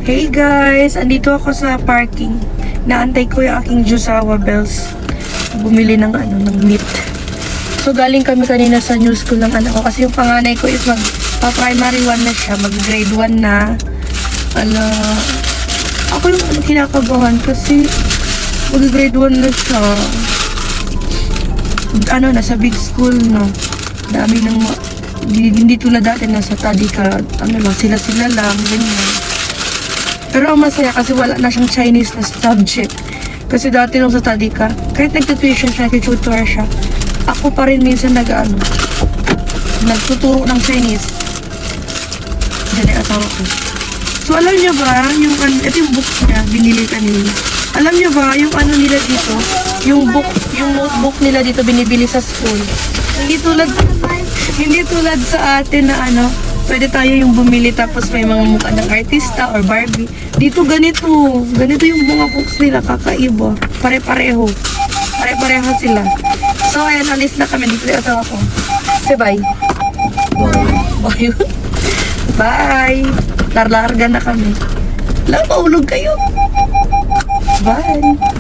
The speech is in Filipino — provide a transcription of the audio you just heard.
Hey guys, andito ako sa parking. Naantay ko yung aking Jusawa bells. Bumili ng ng meat. So galing kami kanina sa new school ng anak ko kasi yung panganay ko is mag-primary 1 na siya, mag-grade 1 na. Ako yung kinakabahan kasi mag-grade 1 na siya. Nasa big school, no. Dami ng hindi tulad dati nasa study ka, sila lang, ganyan. Pero ang masaya kasi wala na siyang Chinese na subject. Kasi dati nung sa study ka, kahit nagtutuition siya, nagtututor siya, ako pa rin minsan nagtuturo ng Chinese. Diyan ay asawa ko. So alam niyo ba, ito yung book niya, binili kanina. Alam niyo ba, yung nila dito, yung notebook nila dito binibili sa school. Hindi tulad sa atin na pwede tayo yung bumili tapos may mga mukha ng artista or Barbie. Dito ganito yung mga books nila, kakaiba. Pare-pareho sila. So ayan, alis na kami dito yung asawa ko. Say bye. Bye. Bye. Larga na kami. Maulog kayo. Bye.